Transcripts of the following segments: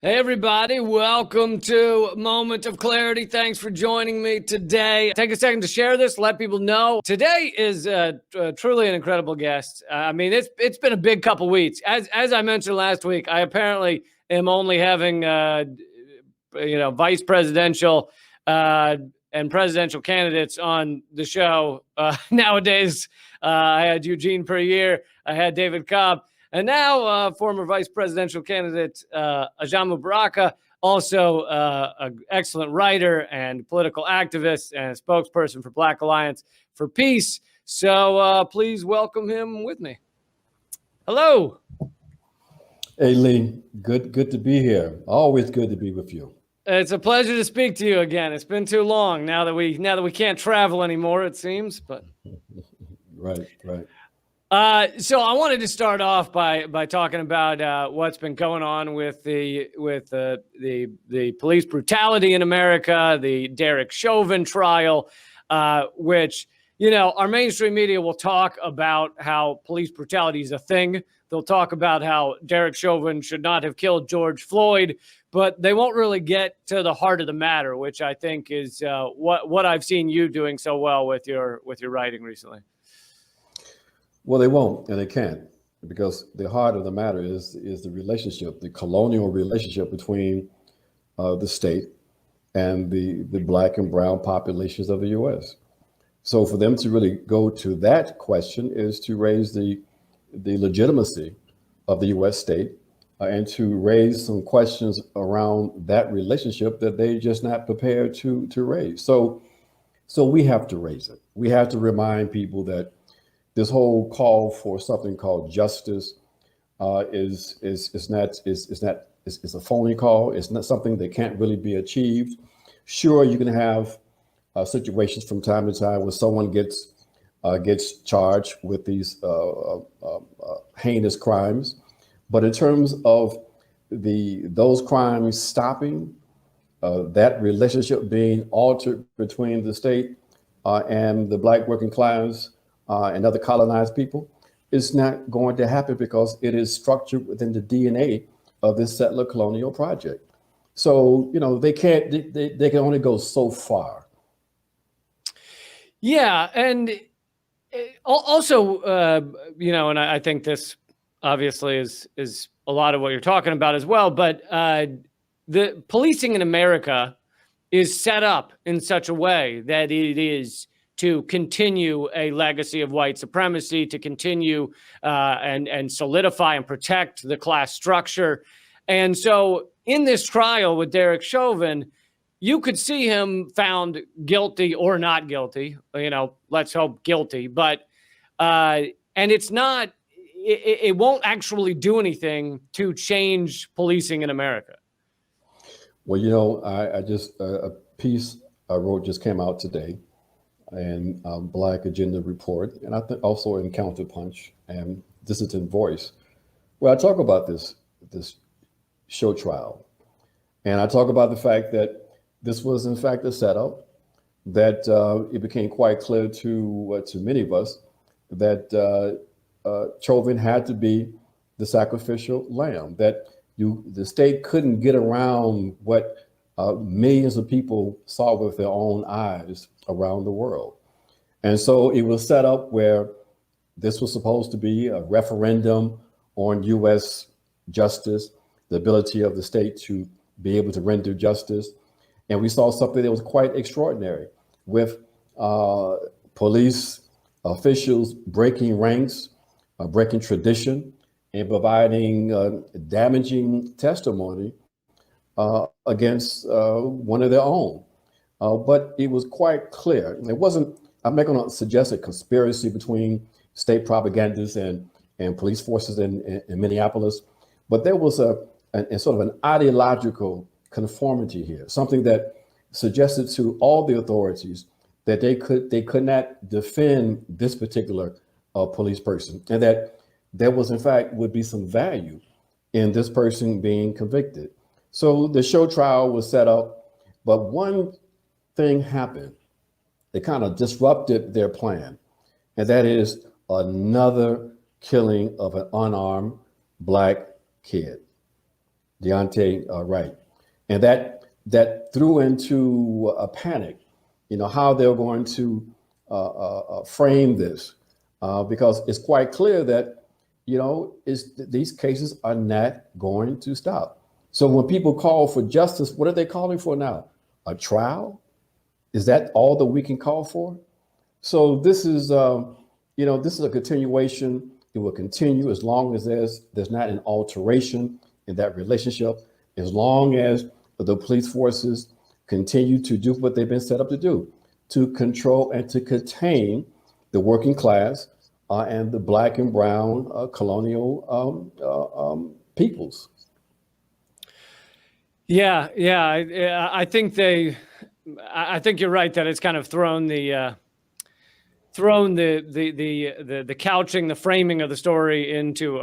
Hey, everybody. Welcome to Moment of Clarity. Thanks for joining me today. Take a second to share this, let people know. Today is truly an incredible guest. It's been a big couple weeks. As I mentioned last week, I apparently am only having, vice presidential and presidential candidates on the show. Nowadays, I had Eugene per year. I had David Cobb. And now, former vice presidential candidate Ajamu Baraka, also an excellent writer and political activist and a spokesperson for Black Alliance for Peace. So please welcome him with me. Hello. Hey Lee, good to be here. Always good to be with you. It's a pleasure to speak to you again. It's been too long now that we can't travel anymore, it seems. But right. So I wanted to start off by talking about what's been going on with the police brutality in America, the Derek Chauvin trial, which our mainstream media will talk about how police brutality is a thing. They'll talk about how Derek Chauvin should not have killed George Floyd, but they won't really get to the heart of the matter, which I think is what I've seen you doing so well with your writing recently. Well, they won't and they can't, because the heart of the matter is the relationship, the colonial relationship between the state and the Black and brown populations of the U.S. So for them to really go to that question is to raise the legitimacy of the U.S. state and to raise some questions around that relationship that they're just not prepared to raise. So we have to raise it. We have to remind people that this whole call for something called justice is a phony call. It's not something that can't really be achieved. Sure, you can have situations from time to time where someone gets charged with these heinous crimes, but in terms of those crimes stopping, that relationship being altered between the state and the Black working class and other colonized people, it's not going to happen because it is structured within the DNA of this settler colonial project. So, they can only go so far. Yeah. And also, and I think this obviously is a lot of what you're talking about as well, but the policing in America is set up in such a way that it is to continue a legacy of white supremacy, to continue and solidify and protect the class structure. And so in this trial with Derek Chauvin, you could see him found guilty or not guilty, let's hope guilty, but and it won't actually do anything to change policing in America. Well, I just, a piece I wrote just came out today, and Black Agenda Report, and I think also in Counterpunch and Dissident Voice, where I talk about this show trial. And I talk about the fact that this was in fact a setup, that it became quite clear to many of us that Chauvin had to be the sacrificial lamb, that the state couldn't get around what millions of people saw with their own eyes around the world. And so it was set up where this was supposed to be a referendum on U.S. justice, the ability of the state to be able to render justice. And we saw something that was quite extraordinary with police officials breaking ranks, breaking tradition, and providing damaging testimony against one of their own. But it was quite clear. It wasn't, I'm not going to suggest a conspiracy between state propagandists and police forces in Minneapolis, but there was a sort of an ideological conformity here, something that suggested to all the authorities that they could not defend this particular police person, and that there was in fact would be some value in this person being convicted. So the show trial was set up, but one thing happened that kind of disrupted their plan, and that is another killing of an unarmed Black kid. Deontay Wright, and that threw into a panic. How they're going to frame this, because it's quite clear that these cases are not going to stop. So when people call for justice, what are they calling for now? A trial? Is that all that we can call for? So this is this is a continuation. It will continue as long as there's not an alteration in that relationship, as long as the police forces continue to do what they've been set up to do, to control and to contain the working class and the Black and brown colonial peoples. Yeah, I think I think you're right that it's kind of thrown the couching, the framing of the story into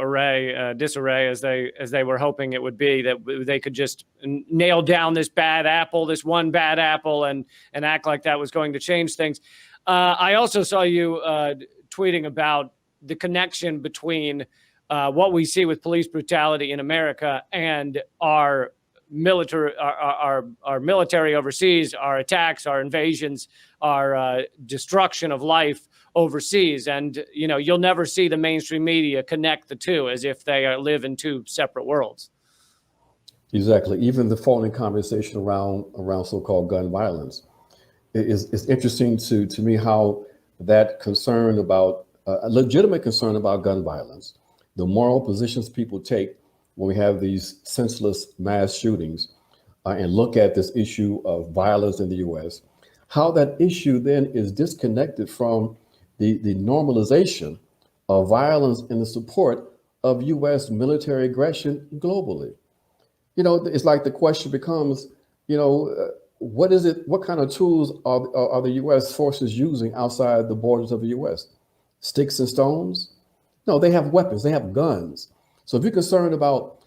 disarray, as they were hoping it would be, that they could just nail down this one bad apple, and act like that was going to change things. I also saw you tweeting about the connection between what we see with police brutality in America and our military overseas, our attacks, our invasions, our destruction of life overseas. And you'll never see the mainstream media connect the two, as if they live in two separate worlds. Exactly. Even the phony conversation around so-called gun violence is interesting to me, how that concern about a legitimate concern about gun violence, the moral positions people take when we have these senseless mass shootings, and look at this issue of violence in the U.S., how that issue then is disconnected from the normalization of violence and the support of U.S. military aggression globally. It's like the question becomes, what is it? What kind of tools are the U.S. forces using outside the borders of the U.S.? Sticks and stones? No, they have weapons. They have guns. So if you're concerned about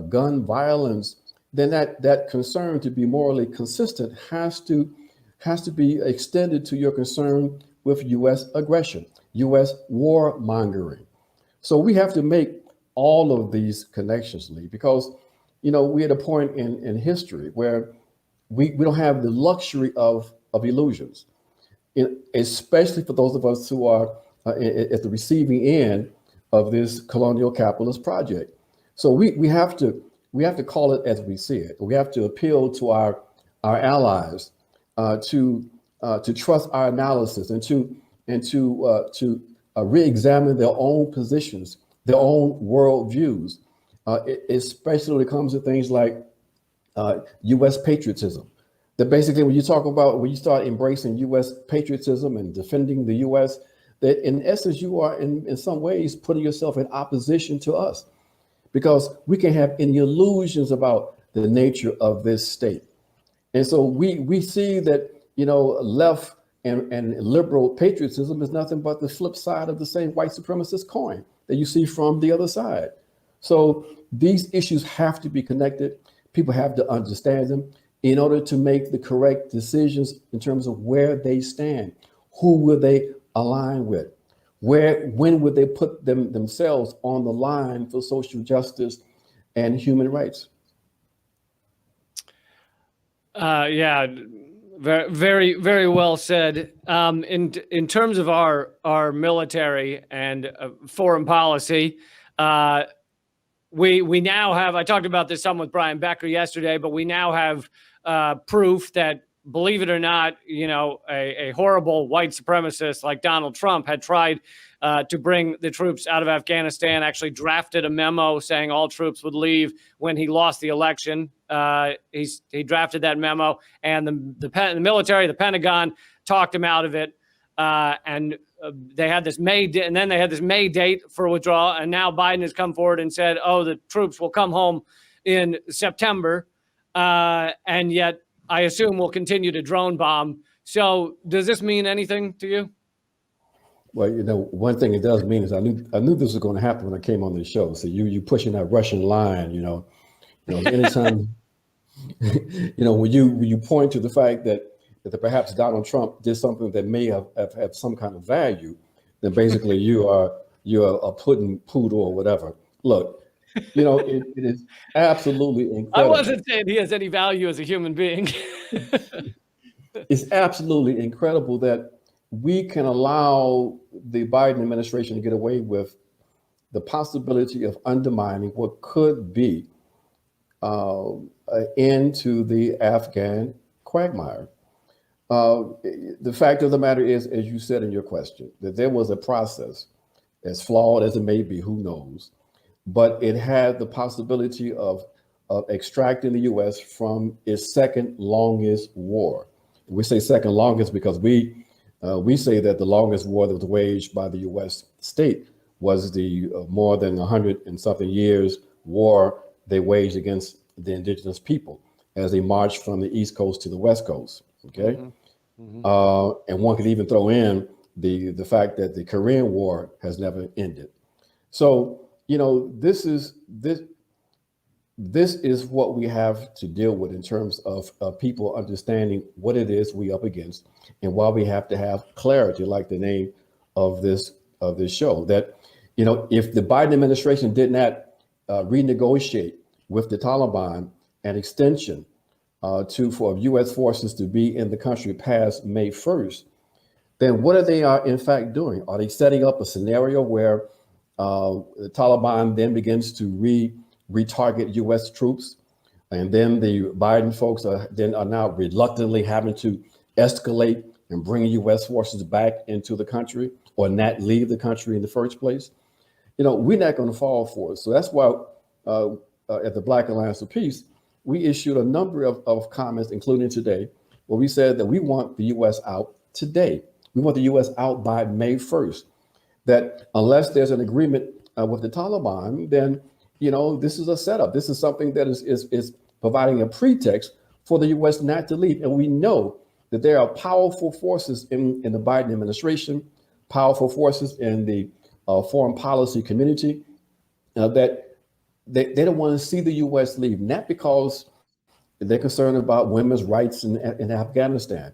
gun violence, then that concern to be morally consistent has to be extended to your concern with U.S. aggression, U.S. warmongering. So we have to make all of these connections, Lee, because we're at a point in history where we don't have the luxury of illusions, especially for those of us who are at the receiving end of this colonial capitalist project. So we have to call it as we see it. We have to appeal to our allies to trust our analysis, and to re-examine their own positions, their own worldviews, especially when it comes to things like U.S. patriotism. That basically, when you start embracing U.S. patriotism and defending the U.S., that in essence you are in some ways putting yourself in opposition to us, because we can have any illusions about the nature of this state. And so we see that left and liberal patriotism is nothing but the flip side of the same white supremacist coin that you see from the other side. So these issues have to be connected. People have to understand them in order to make the correct decisions in terms of where they stand. Who will they align with? When would they put themselves on the line for social justice and human rights? Yeah, very, very well said. In terms of our military and foreign policy, we now have, I talked about this some with Brian Becker yesterday, but we now have proof that, believe it or not, a horrible white supremacist like Donald Trump had tried to bring the troops out of Afghanistan, actually drafted a memo saying all troops would leave when he lost the election. He drafted that memo, and the military, the Pentagon, talked him out of it. And they had this May date for withdrawal. And now Biden has come forward and said, oh, the troops will come home in September. And yet I assume we'll continue to drone bomb. So does this mean anything to you? Well, one thing it does mean is I knew this was going to happen when I came on this show. So you pushing that Russian line, anytime, when you point to the fact that perhaps Donald Trump did something that may have some kind of value, then basically you're a pudding poodle or whatever. Look, it is absolutely I incredible. wasn't saying he has any value as a human being. It's absolutely incredible that we can allow the Biden administration to get away with the possibility of undermining what could be an end to the Afghan quagmire. The fact of the matter is, as you said in your question, that there was a process, as flawed as it may be, who knows, but it had the possibility of extracting the U.S. from its second longest war. We say second longest because we say that the longest war that was waged by the U.S. state was the more than 100 and something years war they waged against the indigenous people as they marched from the East Coast to the West Coast. Okay. And one could even throw in the fact that the Korean War has never ended. So, this is what we have to deal with in terms of people understanding what it is we up against, and why we have to have clarity, like the name of this show. That if the Biden administration did not renegotiate with the Taliban an extension for U.S. forces to be in the country past May 1st, then what are they in fact doing? Are they setting up a scenario where the Taliban then begins to retarget U.S. troops, and then the Biden folks are now reluctantly having to escalate and bring U.S. forces back into the country, or not leave the country in the first place? We're not going to fall for it. So that's why at the Black Alliance for Peace, we issued a number of comments, including today, where we said that we want the U.S. out today. We want the U.S. out by May 1st. That unless there's an agreement with the Taliban, then this is a setup. This is something that is providing a pretext for the U.S. not to leave. And we know that there are powerful forces in the Biden administration, powerful forces in the foreign policy community that they don't want to see the U.S. leave, not because they're concerned about women's rights in Afghanistan.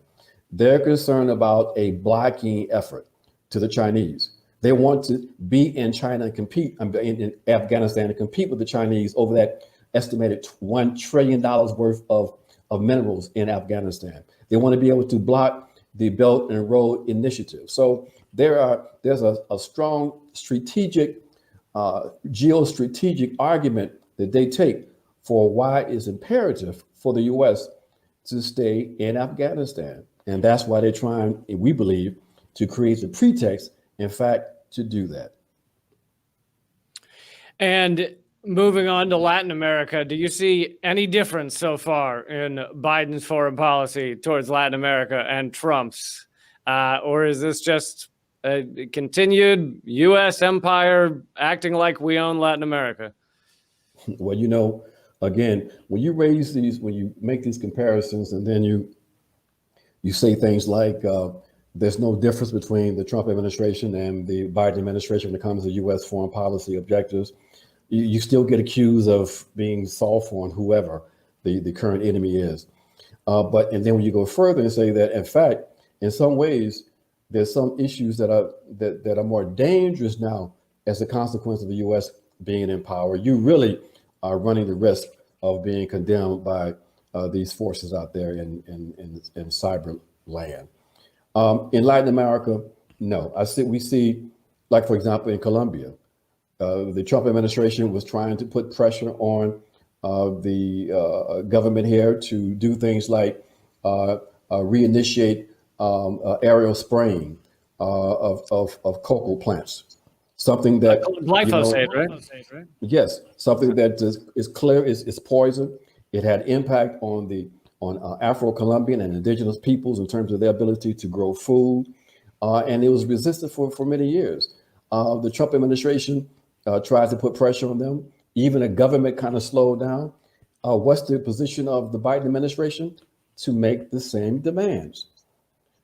They're concerned about a blocking effort to the Chinese. They want to be in China and compete in Afghanistan and compete with the Chinese over that estimated $1 trillion worth of minerals in Afghanistan. They want to be able to block the Belt and Road Initiative. So there's a strong strategic, geostrategic argument that they take for why it's imperative for the U.S. to stay in Afghanistan. And that's why they're trying, we believe, to create a pretext, in fact, to do that. And moving on to Latin America, do you see any difference so far in Biden's foreign policy towards Latin America and Trump's? Or is this just a continued U.S. empire acting like we own Latin America? Well, again, when you make these comparisons, and then you say things like there's no difference between the Trump administration and the Biden administration when it comes to U.S. foreign policy objectives, you still get accused of being soft on whoever the current enemy is. And then when you go further and say that, in fact, in some ways, there's some issues that are more dangerous now as a consequence of the U.S. being in power, you really are running the risk of being condemned by these forces out there in cyber land. In Latin America, no. We see, like, for example, in Colombia, the Trump administration was trying to put pressure on the government here to do things like reinitiate aerial spraying of cocoa plants, something that glyphosate, right? Yes, something that is clear is poison. It had impact on Afro-Colombian and indigenous peoples in terms of their ability to grow food, and it was resisted for many years. The Trump administration tried to put pressure on them. Even a government kind of slowed down. What's the position of the Biden administration? To make the same demands.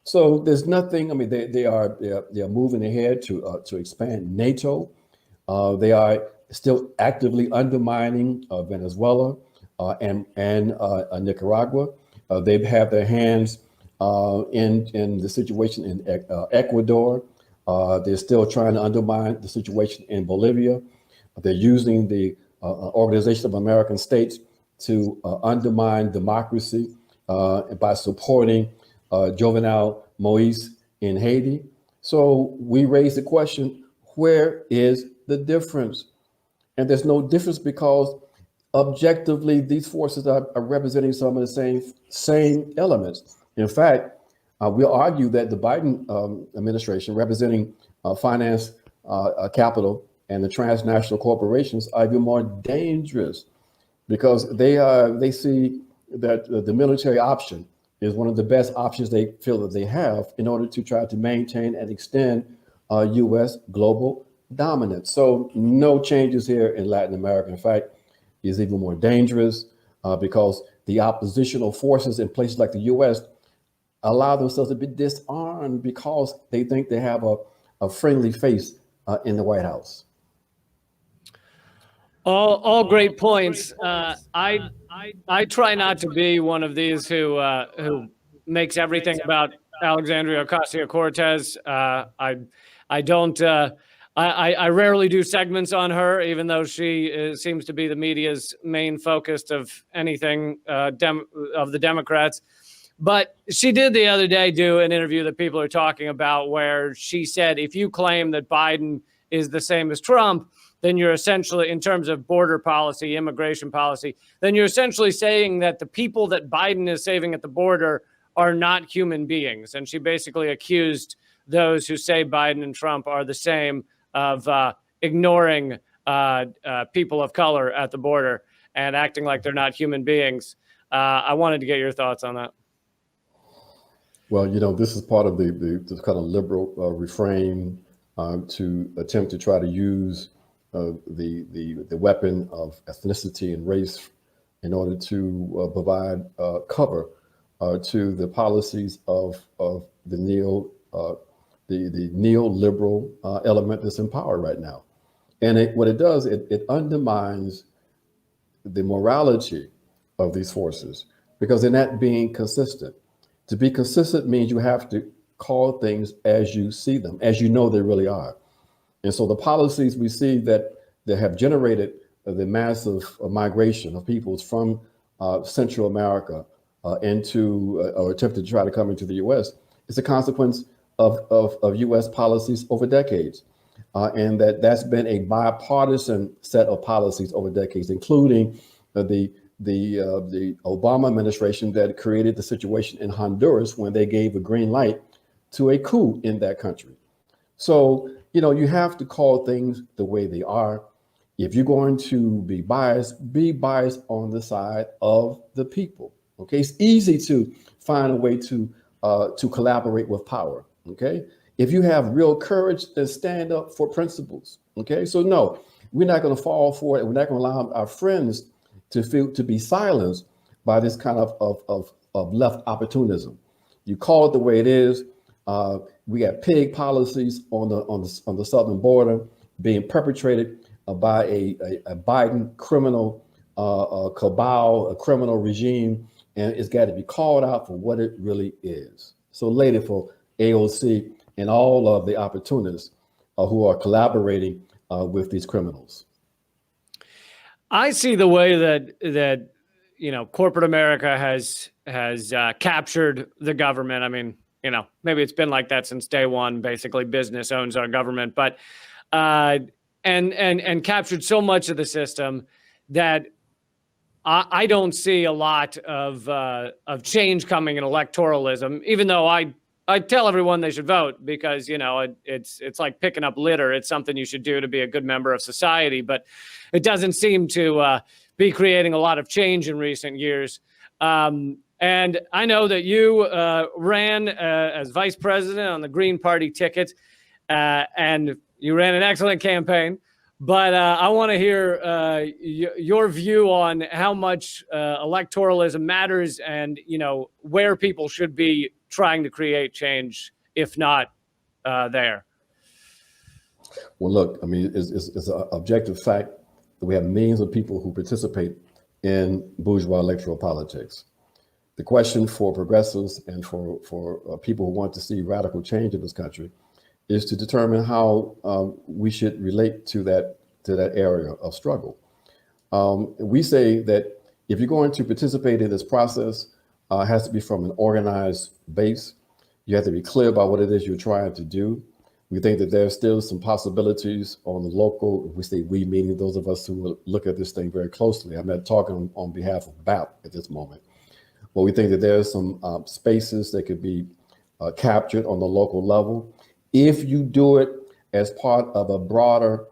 So there's nothing. I mean, they are moving ahead to expand NATO. They are still actively undermining Venezuela and Nicaragua. They've had their hands in the situation in Ecuador. They're still trying to undermine the situation in Bolivia. They're using the Organization of American States to undermine democracy by supporting Jovenel Moise in Haiti. So we raise the question, where is the difference? And there's no difference because objectively, these forces are representing some of the same elements. In fact, we'll argue that the Biden administration, representing finance, capital, and the transnational corporations, are even more dangerous because they see that the military option is one of the best options they feel that they have in order to try to maintain and extend U.S. global dominance. So no changes here in Latin America. In fact, is even more dangerous because the oppositional forces in places like the U.S. allow themselves to be disarmed because they think they have a friendly face in the White House. All great points. I try not to be one of these who makes everything about Alexandria Ocasio-Cortez. I don't. I rarely do segments on her, even though she seems to be the media's main focus of anything of the Democrats. But she did the other day do an interview that people are talking about where she said, if you claim that Biden is the same as Trump, then you're essentially, in terms of border policy, immigration policy, then you're essentially saying that the people that Biden is saving at the border are not human beings. And she basically accused those who say Biden and Trump are the same of ignoring people of color at the border and acting like they're not human beings. I wanted to get your thoughts on that. Well, this is part of the kind of liberal refrain to attempt to try to use the weapon of ethnicity and race in order to provide cover to the policies of the neoliberal element that's in power right now. And what it does, it undermines the morality of these forces because they're not being consistent. To be consistent means you have to call things as you see them, as you know they really are. And so the policies we see that have generated the massive migration of peoples from Central America into or attempted to try to come into the U.S. is a consequence of U.S. policies over decades. And that's been a bipartisan set of policies over decades, including the Obama administration that created the situation in Honduras when they gave a green light to a coup in that country. So, you have to call things the way they are. If you're going to be biased on the side of the people. Okay, it's easy to find a way to collaborate with power. Okay, if you have real courage, then stand up for principles. Okay, so no, we're not going to fall for it. We're not going to allow our friends to be silenced by this kind of left opportunism. You call it the way it is. We got pig policies on the southern border being perpetrated by a Biden criminal cabal, a criminal regime, and it's got to be called out for what it really is. So later for AOC and all of the opportunists who are collaborating with these criminals. I see the way that corporate America has captured the government. I mean, maybe it's been like that since day one. Basically, business owns our government, but and captured so much of the system that I don't see a lot of change coming in electoralism. Even though I tell everyone they should vote because it's like picking up litter. It's something you should do to be a good member of society, but it doesn't seem to be creating a lot of change in recent years. And I know that you ran as vice president on the Green Party ticket, and you ran an excellent campaign. But I want to hear your view on how much electoralism matters and, where people should be trying to create change, if not there. Well, look, I mean, it's an objective fact that we have millions of people who participate in bourgeois electoral politics. The question for progressives and for people who want to see radical change in this country is to determine how we should relate to that area of struggle. We say that if you're going to participate in this process, it has to be from an organized base. You have to be clear about what it is you're trying to do. We think that there's still some possibilities on the local, we say we, meaning those of us who will look at this thing very closely. I'm not talking on behalf of BAP at this moment, but we think that there's some spaces that could be captured on the local level. If you do it as part of a broader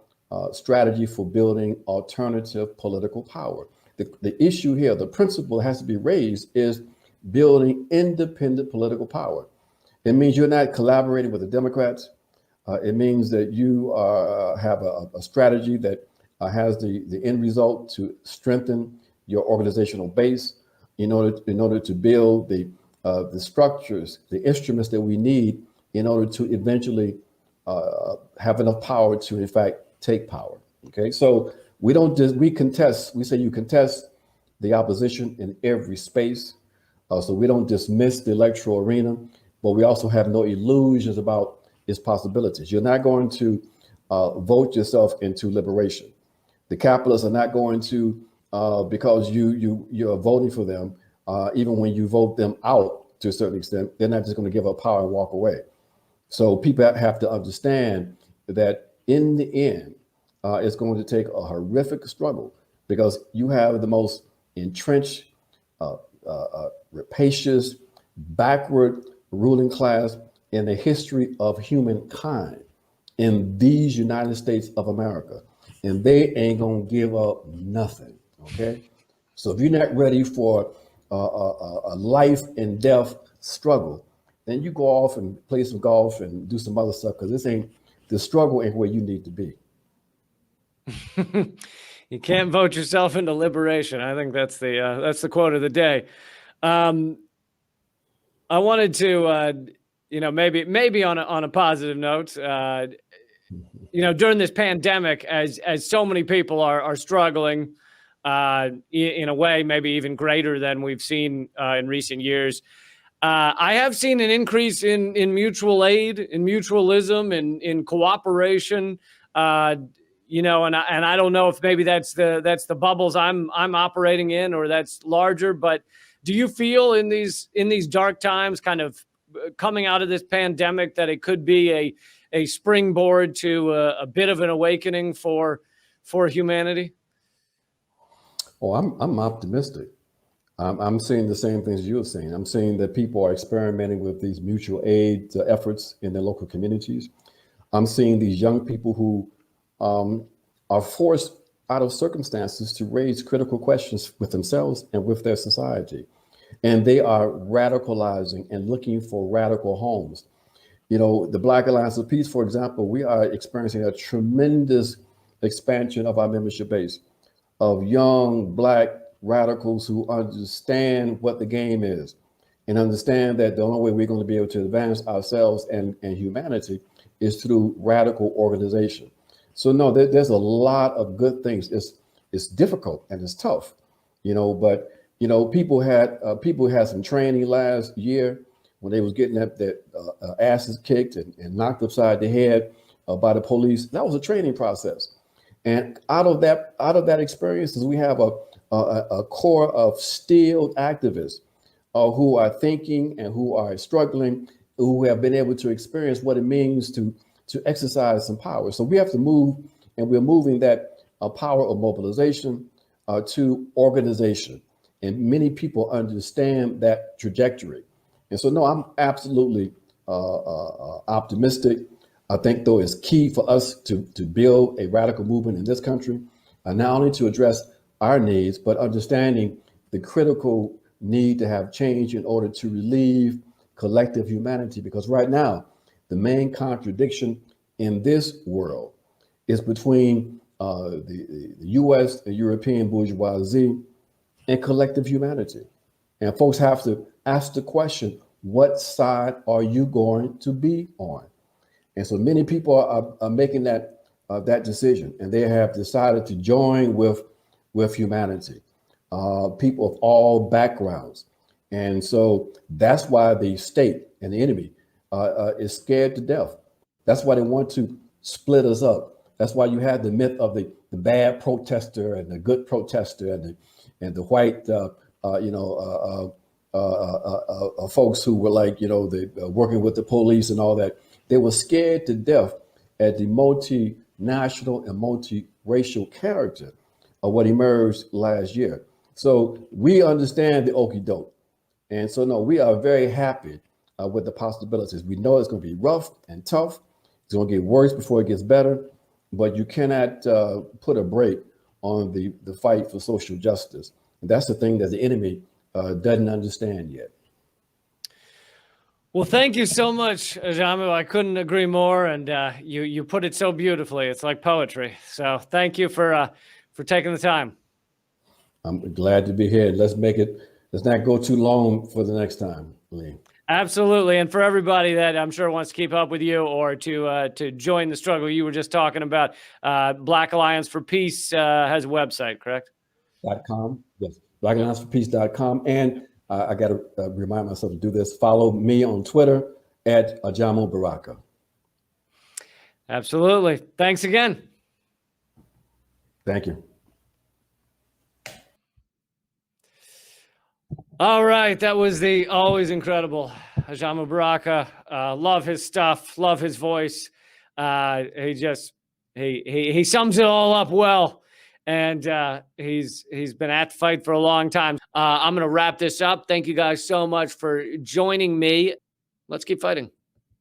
strategy for building alternative political power. The issue here, the principle has to be raised is building independent political power. It means you're not collaborating with the Democrats. It means that you have a strategy that has the end result to strengthen your organizational base in order to build the structures, the instruments that we need in order to eventually have enough power to, in fact, take power. Okay, so we don't just we contest. We say you contest the opposition in every space. So we don't dismiss the electoral arena, but we also have no illusions about its possibilities. You're not going to vote yourself into liberation. The capitalists are not going to because you're voting for them. Even when you vote them out to a certain extent, they're not just going to give up power and walk away. So people have to understand that in the end, it's going to take a horrific struggle because you have the most entrenched, rapacious, backward ruling class in the history of humankind in these United States of America. And they ain't going to give up nothing, okay? So if you're not ready for a life and death struggle, then you go off and play some golf and do some other stuff because the struggle ain't where you need to be. You can't vote yourself into liberation. I think that's the quote of the day. I wanted to, maybe on a positive note, during this pandemic, as so many people are struggling, in a way, maybe even greater than we've seen in recent years. I have seen an increase in mutual aid, in mutualism, in cooperation. And I don't know if maybe that's the bubbles I'm operating in, or that's larger. But do you feel in these dark times, kind of coming out of this pandemic, that it could be a springboard to a bit of an awakening for humanity? Oh, I'm optimistic. I'm seeing the same things you're seeing. I'm seeing that people are experimenting with these mutual aid efforts in their local communities. I'm seeing these young people who are forced out of circumstances to raise critical questions with themselves and with their society. And they are radicalizing and looking for radical homes. The Black Alliance of Peace, for example, we are experiencing a tremendous expansion of our membership base of young Black radicals who understand what the game is and understand that the only way we're going to be able to advance ourselves and humanity is through radical organization. So no, there's a lot of good things. It's difficult and it's tough, but people had some training last year when they was getting their asses kicked and knocked upside the head by the police. That was a training process. And out of that experience, we have a core of skilled activists who are thinking and who are struggling, who have been able to experience what it means to exercise some power. So we have to move, and we're moving that power of mobilization to organization. And many people understand that trajectory. And so, no, I'm absolutely optimistic. I think, though, it's key for us to build a radical movement in this country, not only to address our needs, but understanding the critical need to have change in order to relieve collective humanity. Because right now, the main contradiction in this world is between the U.S. and European bourgeoisie and collective humanity. And folks have to ask the question, what side are you going to be on? And so many people are making that decision, and they have decided to join with humanity, people of all backgrounds. And so that's why the state and the enemy is scared to death. That's why they want to split us up. That's why you had the myth of the bad protester and the good protester and the white folks who were like, working with the police and all that. They were scared to death at the multinational and multiracial character of what emerged last year. So we understand the okie doke. And so, no, we are very happy with the possibilities. We know it's going to be rough and tough. It's going to get worse before it gets better. But you cannot put a brake on the fight for social justice. And that's the thing that the enemy doesn't understand yet. Well, thank you so much, Ajamu. I couldn't agree more. And you put it so beautifully. It's like poetry. So thank you for taking the time. I'm glad to be here. Let's not go too long for the next time, Lee. Absolutely. And for everybody that I'm sure wants to keep up with you or to join the struggle you were just talking about, Black Alliance for Peace has a website, correct? .com. Yes. BlackAllianceForPeace.com. And I got to remind myself to do this. Follow me on Twitter at Ajamu Baraka. Absolutely. Thanks again. Thank you. All right. That was the always incredible Ajamu Baraka. Love his stuff. Love his voice. He sums it all up well. And he's been at the fight for a long time. I'm going to wrap this up. Thank you guys so much for joining me. Let's keep fighting.